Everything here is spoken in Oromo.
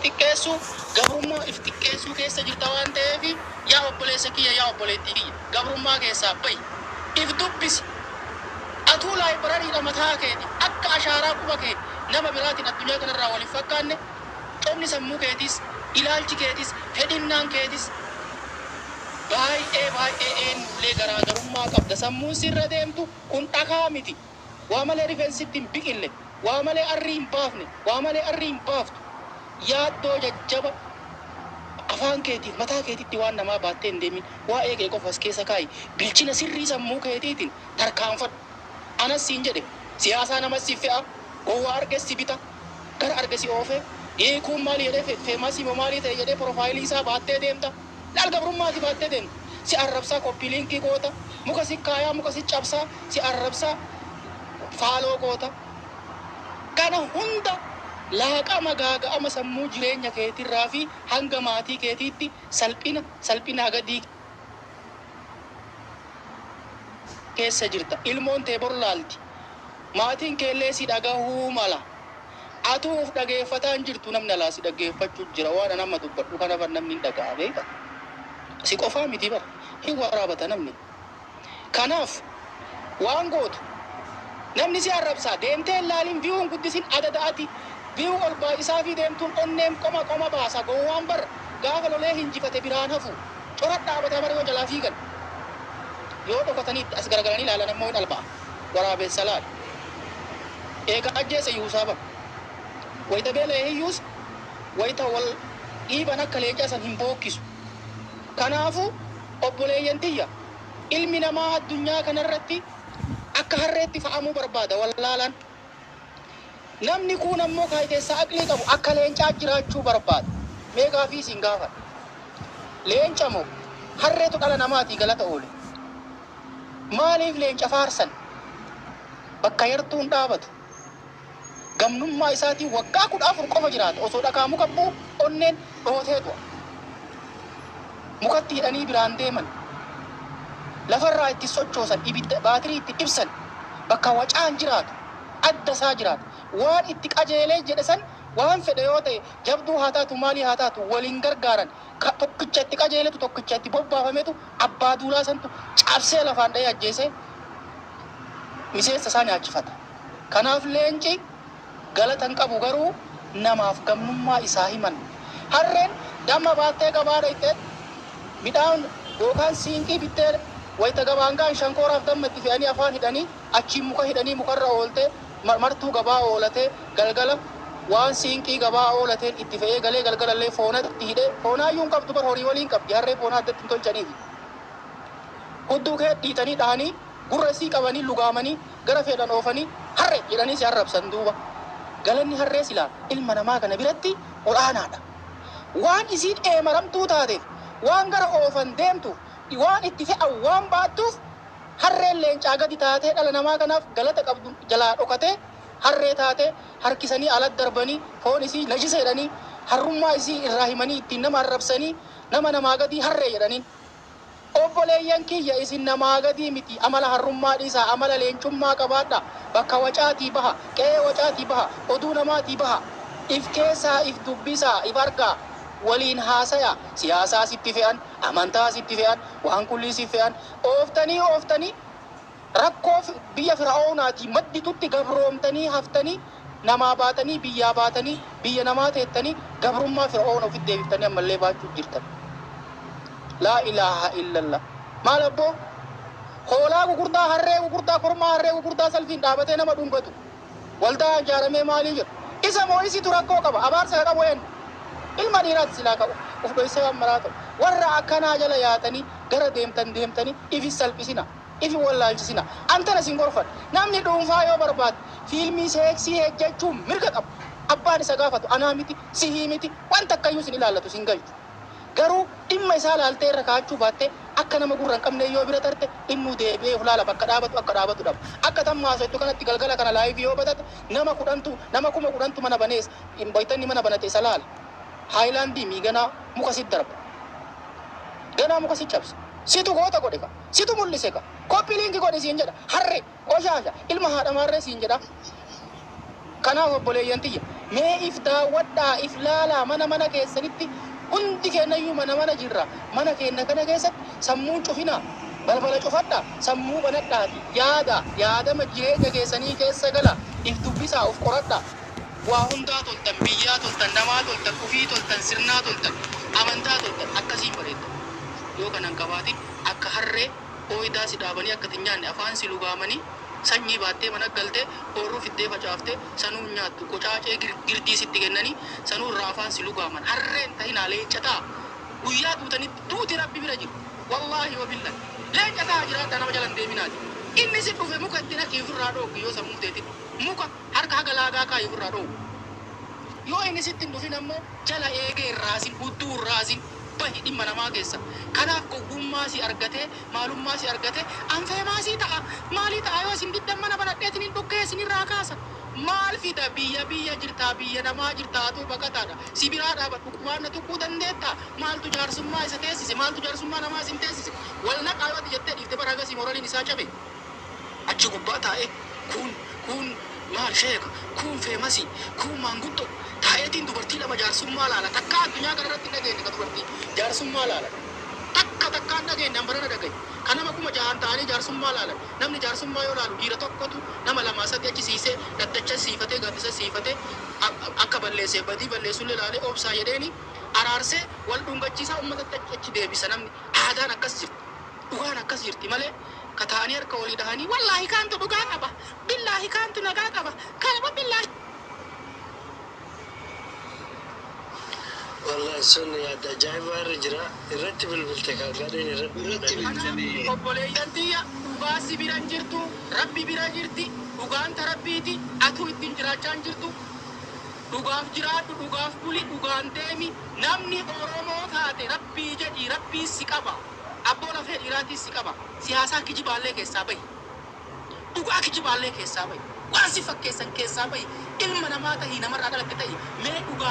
xiqqeessu gabrummaa if xiqqeessuu keessa jirta waan ta'eef yaa obboleessa kiyya yaa obboleettii kiyya gabrummaa keessaa bahi if dubbisi atuu laayibrariidha mataa keeti akka ashaaraa quba kee nama biraatiin addunyaa kanarraa waliin fakkaanne qomni sammuu keetis ilaalchi keetis fedhinnaan keetis baay'ee eenyullee garaagarummaa qabda sammuun sirra deemtu kun dhakaa miti waa malee rifeensitti hin biqille waa malee arrii hin baafne waa malee arrii hin baaftu yaaddoo jajjaba afaan keetiif mataa keetitti waan namaa baattee hin deemin waa eegee qofas keessa kaayi bilchina sirrii sammuu keetiitiin tarkaanfadhu anas siin jedhe siyaasaa namas si fe'a gowwaa argessi bita gara argesi oofee kun maali jedhee feemasii moo maalii ta'e jedhee profaayilii isaa baattee deemta laal gabrummaati baattee deemta si arrabsaa koppii liinkii goota muka si kaayaa muka si cabsaa si arrabsaa faaloo goota kana hunda laaqama gaaga'ama sammuu jireenya keetirraa fi hanga maatii keetiitti salphina gadii keessa jirta ilmoon tee bor laalti maatiin keellee si dhagahuu mala atuuf dhageeffataan jirtu namni alaa si dhageeffachuu jira waan nama dubbadhu kana bar namni hin dhaga'a beeka si qofaa miti bara hin waraabata namni kanaaf waan gootu namni si arrabsaa deemtee laaliin biyuun guddisin adadaati biyuu ol baa'isaa fi deemtuun onneem qoma baasa gowwaan bar gaafa lolee hinjifate biraan hafu corat dhaabataa bara yoo jalaa fiigan yoo dhokatanii as garagalanii ilaalan ammoo hin alba'a waraabessa laal eega ajjeese yuusaa bara wayita beela hiyyuus wayita wal dhiiban akka leencaa san hin bookkisu kanaafu obboleeyyan tiyya ilmi namaa addunyaa kanarratti akka harreetti fa'amuu barbaada wallaalan namni kun ammoo kaayiteessaa aqlii qabu akka leencaa jiraachuu barbaada meegaa fi siin gaafa leenca moo harreetu dhala namaatii galata oole maaliif leenca faarsan bakka yartuun dhaabatu gamnummaa isaatiin waggaa 14 qofa jiraata osoo dhakaa muka bu'u onneen dhootee du'a mukatti hidhanii biraan deeman lafarraa itti sochoosan ibidda baatirii itti ibsan bakka wacaan jiraatu adda isaa jiraatu waan itti qajeelee jedhe san waan fedhe yoo ta'e jabduu haa taatu maalii haa taatu waliin gargaaran tokkicha itti qajeeletu tokkicha itti bobbaafametu abbaa duulaa santu cabsee lafaan dha'ee ajjeese miseensa isaa nyaachifata kanaaf leenci galatan qabu garuu namaaf gamnummaa isaa himan harreen damma baattee gabaa dhayxee midhaan yookaan siinqii bittee wayita gabaangaan shankooraaf damma itti fe'anii afaan hidhanii achiin muka hidhanii mukarra oolte martuu gabaa oolatee galgala waan siinqii gabaa oolateen itti fe'ee galee galgalallee foona itti hidhee foonaayyuu hin qabdu bar horii waliin qabdi harree foonaa addatti hin tolchaniifi hudduu kee dhiitanii dhahanii gurra isii qabanii lugaamanii gara fedhan oofanii harre jedhanii si arrabsan duuba galanni harree silaa ilma namaa kana biratti olaanaadha waan isiin eemaramtuu taateef waan gara oofan deemtuuf waan itti fe'an waan baattuuf harreen leencaa gadi taatee dhala namaa kanaaf galata qabdu jalaa dhokatee harree taatee harkisanii alat darbanii foon isii najisa jedhanii harrummaa isii irraa himanii ittiin nama arrabsanii nama namaa gadii harree jedhaniin obboleeyyan kiyya isin namaa gadii miti amala harrummaa dhiisaa amala leencummaa qabaadha bakka wacaatii baha qe'ee wacaatii baha oduu namaatii baha if keessaa if dubbisaa if argaa waliin haasaya siyaasaa sitti fe'an amantaa sitti fe'an waan kullii sitti fe'an ooftanii rakkoo biyya fir'aawnaati madditutti gabroomtanii haftanii namaa baatanii biyyaa baatanii biyya namaa teettanii gabrummaa fir'aawna ofitti deebiftanii ammallee baachuu jirtan laa ilaaha illallah maal abboo hoolaa gugurdaa harree gugurdaa kormaa harree gugurdaa salfiin dhaabatee nama dhungatu waldaa ijaaramee maalii jedhu isa moo isitu rakkoo qaba abaarsa qabu eenyu ilma dhiiraatti silaa qabu of dhoysee waan maraa ta'u warra akkanaa jala yaatanii gara deemtanii ifi salphisina ifi wallaalchisina antana sin gorfan namni dhuunfaa yoo barbaadu fiilmii seeksii hojjechuun mirga qabu abbaan isa gaafatu anaa miti sihii miti wanta akkayyuu sin ilaallatu sin galchu garuu dhimma isaa laaltee irra kaachuu baattee akka nama gurra hin qabne yoo bira tarte innuu deebi'ee ulaala bakka dhaabatu dhaba akka tammaasettu kanatti galgala kana laayivii yoo batate nama 10,000 mana banees hin boytanni mana banate isa laala haayilaandii miiganaa muka sit darba ganaa muka sit cabsa situ goota godhe ka situ mul'ise ka koppii liinkii godhe siin jedha harre qoshaasha ilma haadha maarree siin jedha kanaaf obboleeyyan tiyya mee if daawwadhaa if laalaa mana keessanitti hundi kennayyuu mana jirra mana kenna kana keessatti sammuun cufina balbala cufadha sammuu banadhaati yaadama jireenya keessanii keessa gala if dubbisaa of qoradha waa hundaa toltan biyyaa toltan namaa toltan ufii toltan sirnaa toltan amantaa toltan akkasiin bareedda yoo kanan qabaatin akka harree ooyidaa si dhaabanii akka tinyaanne afaan si lugaamanii sanyii baattee mana galtee horuu fiddee facaaftee sanuu nyaattu qocaacee girdii sitti kennanii sanuu irraa afaan si lugaaman harreen ta'inaa leencataa guyyaa duutanitti duuti rabbi bira jiru wallaahi wabillah leencataa jiraadha nama jalan deeminaati inni si dhufe muka itti naqii ofirraa dhoogu yoo sammuu teetin muka harka haga laagaa kaayii ofirraa dhoogu yoo inni sitti hin dhufin ammoo jala eegee irraasin hudduu irraasin bahi dhimma namaa keessa kanaaf gowwummaa si argate maalummaa si argate anfeemaa si ta'a maalii ta'a yoo isin diddan mana banadheetin hin dhukkee isin irraa kaasa maal fida biyya jirtaa biyya namaa jirtaa atuu baqataadha si biraa dhaabadhu waan na tuquu dandeetta maaltu jaarsummaa isa teessise maaltu jaarsummaa namaa isin teessise wal naqaa yoo jettee dhiifte bara agasii moraliin isaa cabe achi gubbaa taa'e kun maal sheeka kun feemasi kun maanguddoo taa'eetiin dubartii lama jaarsummaa laala takka addunyaa kanarratti dhageenye ka dubartii jaarsummaa laala takkaan dhageenye ambarana dhageenye kan nama kuma jahan ta'anii jaarsummaa laala namni jaarsummaa yoo laalu dhiira tokkotu nama lamaa sadii achi siisee daddacha siifatee gaaddisa siifatee akka balleessee badii balleessullee laalee obsaa jedheeni araarsee wal dhungachiisaa uummata achi deebisa namni aadaan akkas jirti dhugaan akkas jirti malee kataanii harka walii dhahanii wallaahi kaantu dhugaa qaba billaahi kaantu nagaa qaba kanama billaahi والله سنة يا دجاج بارجرا الرتب البلتكا قاعدين الرتب قبلي أنتيا وقاسي بيرانجرتو ربي بيرانجرتي وقانت ربيتي أتو الدنجراتشان جرتو وقاف جراتو وقاف بولي وقان ديمي نمني أورومو تاتي ربي جدي ربي سيكابا أبولا في إراتي سيكابا سياسا كجبالي كيسابي وقا كجبالي كيسابي واسي فكيسن كيسابي إلما نماتا هي نمر أدلت تاي مي وقان